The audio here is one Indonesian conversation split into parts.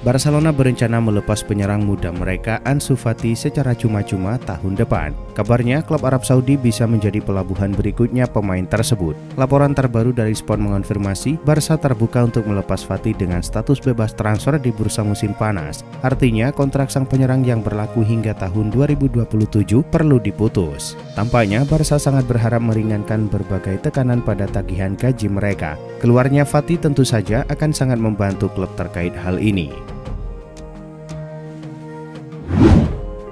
Barcelona berencana melepas penyerang muda mereka Ansu Fati secara cuma-cuma tahun depan. Kabarnya klub Arab Saudi bisa menjadi pelabuhan berikutnya pemain tersebut. Laporan terbaru dari Sport mengonfirmasi Barca terbuka untuk melepas Fati dengan status bebas transfer di bursa musim panas. Artinya kontrak sang penyerang yang berlaku hingga tahun 2027 perlu diputus. Tampaknya Barca sangat berharap meringankan berbagai tekanan pada tagihan gaji mereka. Keluarnya Fati tentu saja akan sangat membantu klub terkait hal ini.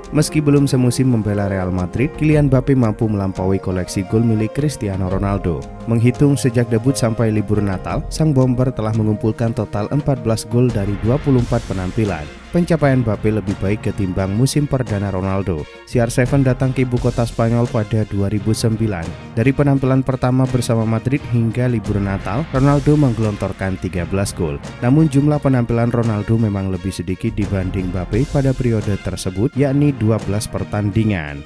Meski belum semusim membela Real Madrid, Kylian Mbappe mampu melampaui koleksi gol milik Cristiano Ronaldo. Menghitung sejak debut sampai libur Natal, sang bomber telah mengumpulkan total 14 gol dari 24 penampilan. Pencapaian Mbappe lebih baik ketimbang musim perdana Ronaldo. CR7 datang ke ibu kota Spanyol pada 2009. Dari penampilan pertama bersama Madrid hingga libur Natal, Ronaldo menggelontorkan 13 gol. Namun jumlah penampilan Ronaldo memang lebih sedikit dibanding Mbappe pada periode tersebut, yakni 12 pertandingan.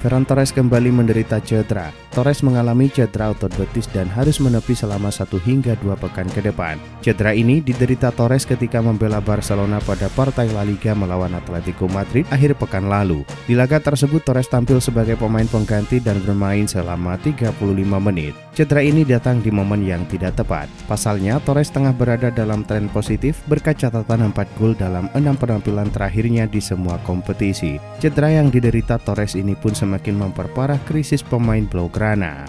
Ferran Torres kembali menderita cedera. Torres mengalami cedera otot betis dan harus menepi selama 1 hingga 2 pekan ke depan. Cedera ini diderita Torres ketika membela Barcelona pada partai La Liga melawan Atletico Madrid akhir pekan lalu. Di laga tersebut Torres tampil sebagai pemain pengganti dan bermain selama 35 menit. Cedera ini datang di momen yang tidak tepat. Pasalnya Torres tengah berada dalam tren positif berkat catatan 4 gol dalam 6 penampilan terakhirnya di semua kompetisi. Cedera yang diderita Torres ini pun semakin memperparah krisis pemain Blaugrana.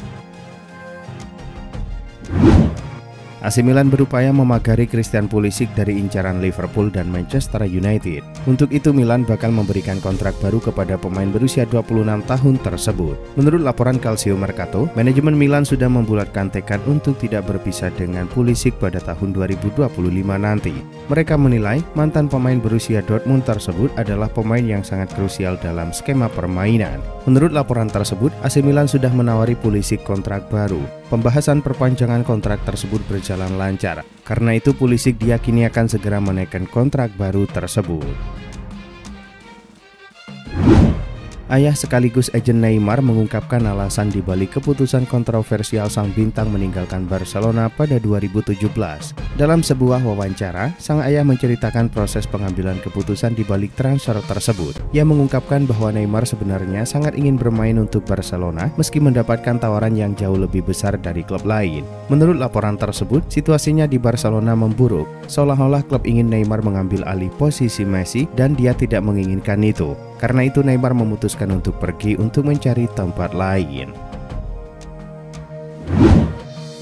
AC Milan berupaya memagari Christian Pulisic dari incaran Liverpool dan Manchester United. Untuk itu Milan bakal memberikan kontrak baru kepada pemain berusia 26 tahun tersebut. Menurut laporan Calcio Mercato, manajemen Milan sudah membulatkan tekad untuk tidak berpisah dengan Pulisic pada tahun 2025 nanti. Mereka menilai mantan pemain berusia Dortmund tersebut adalah pemain yang sangat krusial dalam skema permainan. Menurut laporan tersebut, AC Milan sudah menawari Pulisic kontrak baru. Pembahasan perpanjangan kontrak tersebut berjalan lancar. Karena itu Pulisic diyakini akan segera menaikkan kontrak baru tersebut. Ayah sekaligus agen Neymar mengungkapkan alasan dibalik keputusan kontroversial sang bintang meninggalkan Barcelona pada 2017. Dalam sebuah wawancara, sang ayah menceritakan proses pengambilan keputusan dibalik transfer tersebut. Ia mengungkapkan bahwa Neymar sebenarnya sangat ingin bermain untuk Barcelona meski mendapatkan tawaran yang jauh lebih besar dari klub lain. Menurut laporan tersebut, situasinya di Barcelona memburuk, seolah-olah klub ingin Neymar mengambil alih posisi Messi dan dia tidak menginginkan itu. Karena itu Neymar memutuskan untuk pergi untuk mencari tempat lain.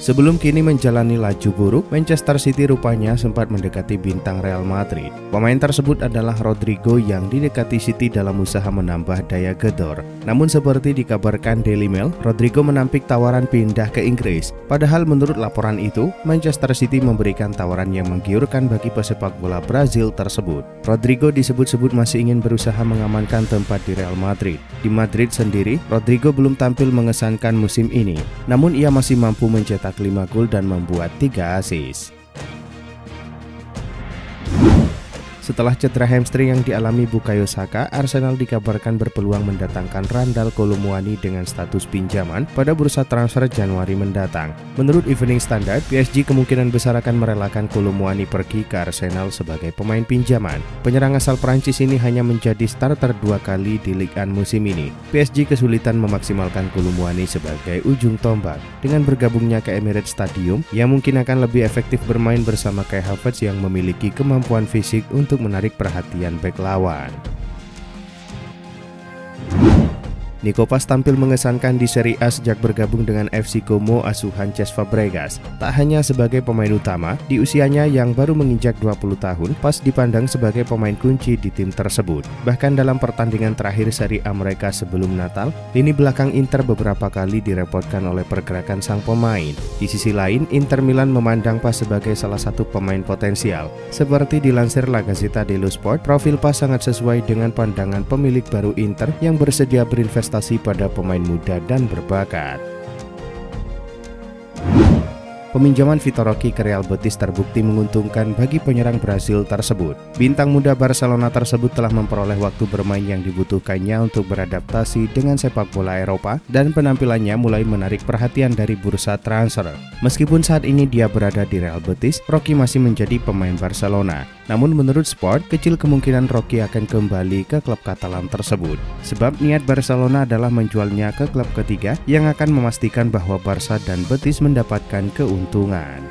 Sebelum kini menjalani laju buruk, Manchester City rupanya sempat mendekati bintang Real Madrid. Pemain tersebut adalah Rodrigo yang didekati City dalam usaha menambah daya gedor. Namun seperti dikabarkan Daily Mail, Rodrigo menampik tawaran pindah ke Inggris. Padahal menurut laporan itu, Manchester City memberikan tawaran yang menggiurkan bagi pesepak bola Brazil tersebut. Rodrigo disebut-sebut masih ingin berusaha mengamankan tempat di Real Madrid. Di Madrid sendiri, Rodrigo belum tampil mengesankan musim ini. Namun ia masih mampu mencetak 5 gol dan membuat 3 assist. Setelah cedera hamstring yang dialami Bukayo Saka, Arsenal dikabarkan berpeluang mendatangkan Randal Kolo Muani dengan status pinjaman pada bursa transfer Januari mendatang. Menurut Evening Standard, PSG kemungkinan besar akan merelakan Kolo Muani pergi ke Arsenal sebagai pemain pinjaman. Penyerang asal Prancis ini hanya menjadi starter 2 kali di Ligue 1 musim ini. PSG kesulitan memaksimalkan Kolo Muani sebagai ujung tombak. Dengan bergabungnya ke Emirates Stadium, ia mungkin akan lebih efektif bermain bersama Kai Havertz yang memiliki kemampuan fisik untuk menarik perhatian bek lawan. Nico Paz tampil mengesankan di Serie A sejak bergabung dengan FC Como asuhan Cesc Fabregas. Tak hanya sebagai pemain utama, di usianya yang baru menginjak 20 tahun, Paz dipandang sebagai pemain kunci di tim tersebut. Bahkan dalam pertandingan terakhir Serie A mereka sebelum Natal, lini belakang Inter beberapa kali direpotkan oleh pergerakan sang pemain. Di sisi lain, Inter Milan memandang Paz sebagai salah satu pemain potensial. Seperti dilansir La Gazzetta dello Sport, profil Paz sangat sesuai dengan pandangan pemilik baru Inter yang bersedia berinvestasi pada pemain muda dan berbakat. Peminjaman Vitor Roque ke Real Betis terbukti menguntungkan bagi penyerang Brasil tersebut. Bintang muda Barcelona tersebut telah memperoleh waktu bermain yang dibutuhkannya untuk beradaptasi dengan sepak bola Eropa dan penampilannya mulai menarik perhatian dari bursa transfer. Meskipun saat ini dia berada di Real Betis, Roque masih menjadi pemain Barcelona. Namun menurut Sport, kecil kemungkinan Roque akan kembali ke klub Katalan tersebut. Sebab niat Barcelona adalah menjualnya ke klub ketiga yang akan memastikan bahwa Barca dan Betis mendapatkan keuntungan.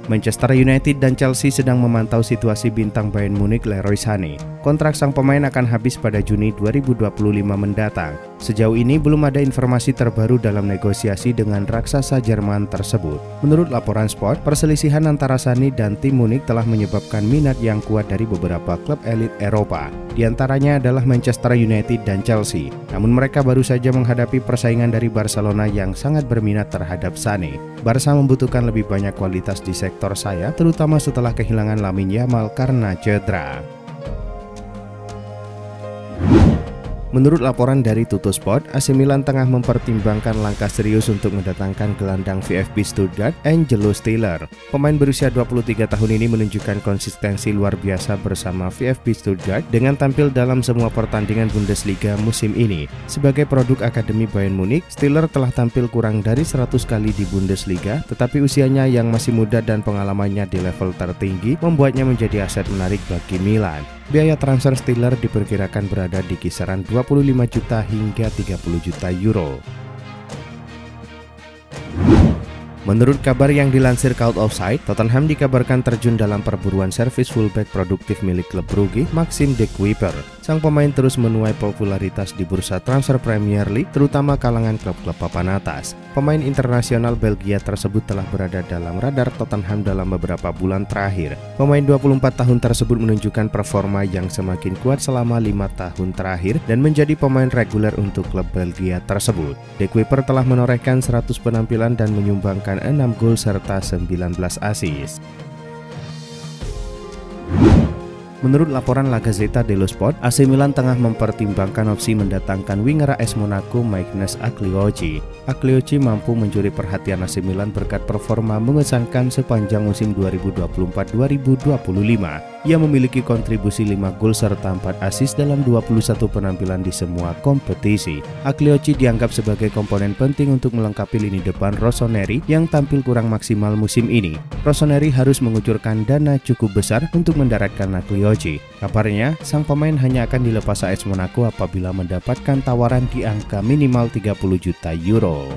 Manchester United dan Chelsea sedang memantau situasi bintang Bayern Munich Leroy Sané. Kontrak sang pemain akan habis pada Juni 2025 mendatang. Sejauh ini belum ada informasi terbaru dalam negosiasi dengan raksasa Jerman tersebut. Menurut laporan Sport, perselisihan antara Sané dan tim Munich telah menyebabkan minat yang kuat dari beberapa klub elit Eropa. Di antaranya adalah Manchester United dan Chelsea. Namun mereka baru saja menghadapi persaingan dari Barcelona yang sangat berminat terhadap Sané. Barca membutuhkan lebih banyak kualitas di sektor sayap, terutama setelah kehilangan Lamine Yamal karena cedera. Menurut laporan dari Tuttosport, AC Milan tengah mempertimbangkan langkah serius untuk mendatangkan gelandang VfB Stuttgart, Angelo Stiller. Pemain berusia 23 tahun ini menunjukkan konsistensi luar biasa bersama VfB Stuttgart dengan tampil dalam semua pertandingan Bundesliga musim ini. Sebagai produk Akademi Bayern Munich, Stiller telah tampil kurang dari 100 kali di Bundesliga, tetapi usianya yang masih muda dan pengalamannya di level tertinggi membuatnya menjadi aset menarik bagi Milan. Biaya transfer Stiller diperkirakan berada di kisaran 25 juta hingga 30 juta euro. Menurut kabar yang dilansir Cult of Sight, Tottenham dikabarkan terjun dalam perburuan servis fullback produktif milik klub Brugge, Maxime de Cuyper. Sang pemain terus menuai popularitas di bursa transfer Premier League, terutama kalangan klub-klub papan atas. Pemain internasional Belgia tersebut telah berada dalam radar Tottenham dalam beberapa bulan terakhir. Pemain 24 tahun tersebut menunjukkan performa yang semakin kuat selama 5 tahun terakhir dan menjadi pemain reguler untuk klub Belgia tersebut. De Cuyper telah menorehkan 100 penampilan dan menyumbangkan 6 gol serta 19 assist. Menurut laporan La Gazzetta dello Sport, AC Milan tengah mempertimbangkan opsi mendatangkan winger AS Monaco Magnus Agliochi. Agliochi mampu mencuri perhatian AC Milan berkat performa mengesankan sepanjang musim 2024-2025. Ia memiliki kontribusi 5 gol serta 4 assist dalam 21 penampilan di semua kompetisi. Agliochi dianggap sebagai komponen penting untuk melengkapi lini depan Rossoneri yang tampil kurang maksimal musim ini. Rossoneri harus mengucurkan dana cukup besar untuk mendaratkan Agliochi. Kabarnya, sang pemain hanya akan dilepas AS Monaco apabila mendapatkan tawaran di angka minimal 30 juta euro.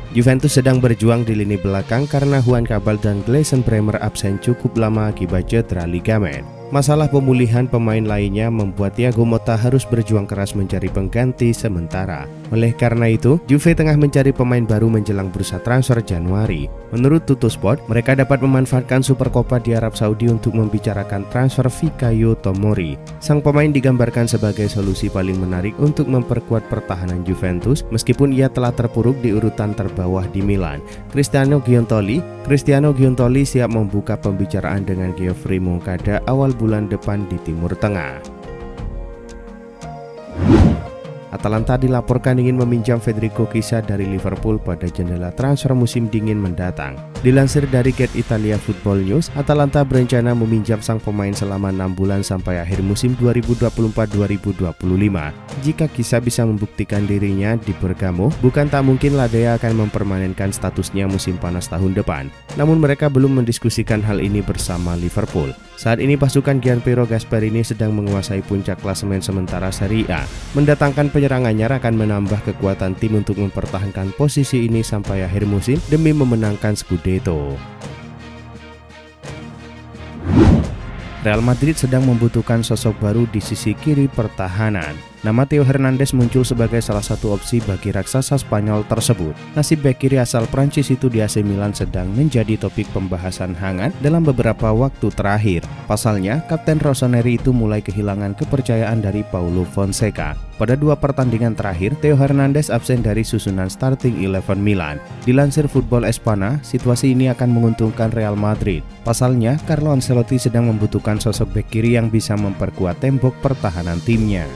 Juventus sedang berjuang di lini belakang karena Juan Cabal dan Gleison Bremer absen cukup lama akibat cedera ligamen. Masalah pemulihan pemain lainnya membuat Thiago Motta harus berjuang keras mencari pengganti sementara. Oleh karena itu, Juve tengah mencari pemain baru menjelang bursa transfer Januari. Menurut Tuttosport, mereka dapat memanfaatkan Supercoppa di Arab Saudi untuk membicarakan transfer Fikayo Tomori. Sang pemain digambarkan sebagai solusi paling menarik untuk memperkuat pertahanan Juventus meskipun ia telah terpuruk di urutan terbawah di Milan. Cristiano Giuntoli siap membuka pembicaraan dengan Geoffrey Moncada awal bulan depan di Timur Tengah. Atalanta dilaporkan ingin meminjam Federico Chiesa dari Liverpool pada jendela transfer musim dingin mendatang. Dilansir dari Get Italia Football News, Atalanta berencana meminjam sang pemain selama 6 bulan sampai akhir musim 2024-2025. Jika Chiesa bisa membuktikan dirinya di Bergamo, bukan tak mungkin Ladea akan mempermanenkan statusnya musim panas tahun depan. Namun mereka belum mendiskusikan hal ini bersama Liverpool. Saat ini pasukan Gianpiero Gasperini sedang menguasai puncak klasemen sementara Serie A. Mendatangkan penyerang anyar akan menambah kekuatan tim untuk mempertahankan posisi ini sampai akhir musim demi memenangkan Scudetto. Real Madrid sedang membutuhkan sosok baru di sisi kiri pertahanan. Nama Theo Hernandez muncul sebagai salah satu opsi bagi raksasa Spanyol tersebut. Nasib bek kiri asal Prancis itu di AC Milan sedang menjadi topik pembahasan hangat dalam beberapa waktu terakhir. Pasalnya, Kapten Rossoneri itu mulai kehilangan kepercayaan dari Paulo Fonseca. Pada 2 pertandingan terakhir, Theo Hernandez absen dari susunan starting 11 Milan. Dilansir Football Espana, situasi ini akan menguntungkan Real Madrid. Pasalnya, Carlo Ancelotti sedang membutuhkan sosok bek kiri yang bisa memperkuat tembok pertahanan timnya.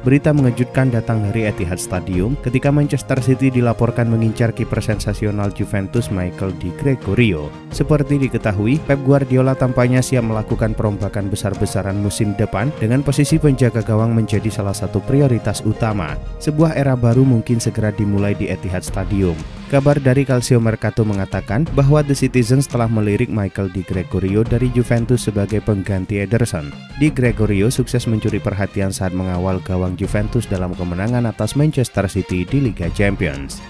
Berita mengejutkan datang dari Etihad Stadium ketika Manchester City dilaporkan mengincar kiper sensasional Juventus Michael Di Gregorio. Seperti diketahui, Pep Guardiola tampaknya siap melakukan perombakan besar-besaran musim depan dengan posisi penjaga gawang menjadi salah satu prioritas utama. Sebuah era baru mungkin segera dimulai di Etihad Stadium. Kabar dari Calcio Mercato mengatakan bahwa The Citizens telah melirik Michael Di Gregorio dari Juventus sebagai pengganti Ederson. Di Gregorio sukses mencuri perhatian saat mengawal gawang Juventus dalam kemenangan atas Manchester City di Liga Champions.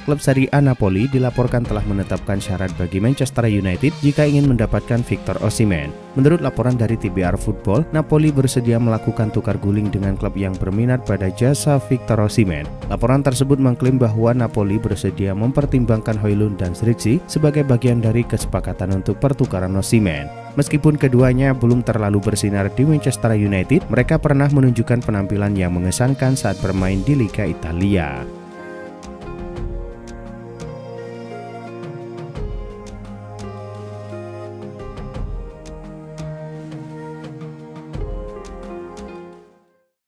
Klub Serie A Napoli dilaporkan telah menetapkan syarat bagi Manchester United jika ingin mendapatkan Victor Osimhen. Menurut laporan dari TBR Football, Napoli bersedia melakukan tukar guling dengan klub yang berminat pada jasa Victor Osimhen. Laporan tersebut mengklaim bahwa Napoli bersedia mempertimbangkan Højlund dan Zirkzee sebagai bagian dari kesepakatan untuk pertukaran Osimhen. Meskipun keduanya belum terlalu bersinar di Manchester United, mereka pernah menunjukkan penampilan yang mengesankan saat bermain di Liga Italia.